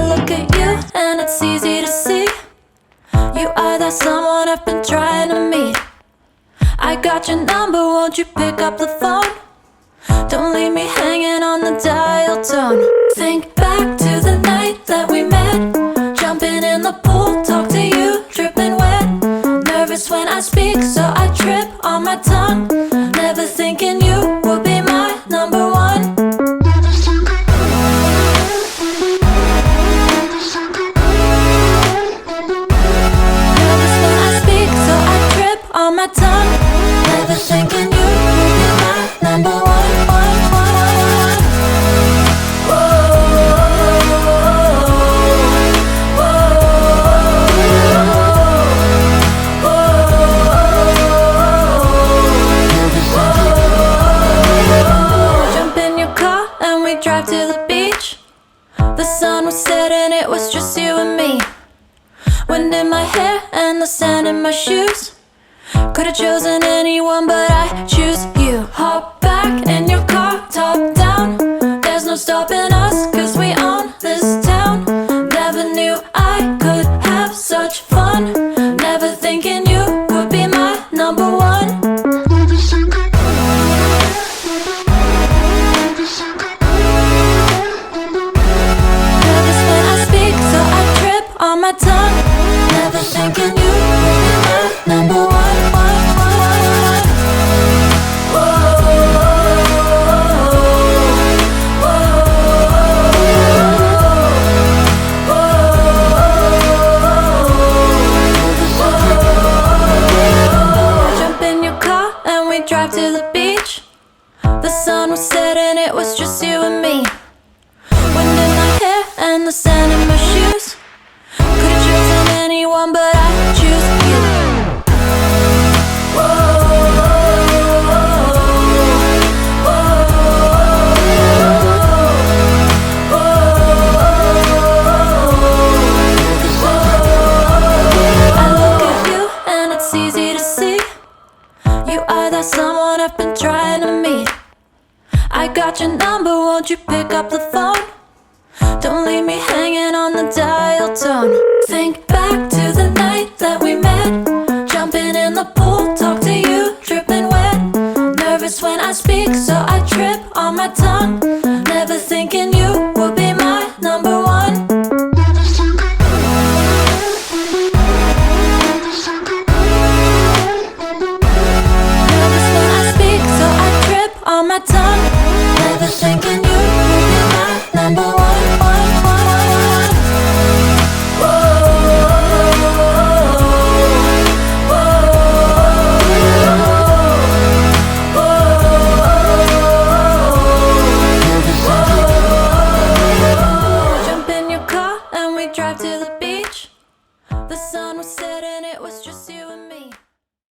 look at you and it's easy to see. You are that someone I've been trying to meet. I got your number, won't you pick up the phone? Don't leave me hanging on the dial tone. Think back to the night that we met. Jumping in the pool, talk to you, dripping wet. Nervous when I speak, so I trip on my tongue. Never thinking you would be my number one. Nervous when I speak, so I trip on my tongue. Never thinking you would be my number one. Drive to the beach. The sun was setting, it was just you and me. Wind in my hair and the sand in my shoes. Could've chosen anyone, but I choose you. Hop back in your car, top down. There's no stopping us, cause we own this town. Never knew I could have such fun. Never thinking you would be my number one. On my tongue, never thinking you would be my number one. Jump in your car and we drive to the beach. The sun was setting, it was just you and me. Wind in my hair and the sand in my shoes. Could've chosen anyone, but I choose you. I look at you and it's easy to see. You are that someone I've been trying to meet. I got your number, won't you pick up the phone? Don't leave me hanging on the dial tone. Think back to the night that we met.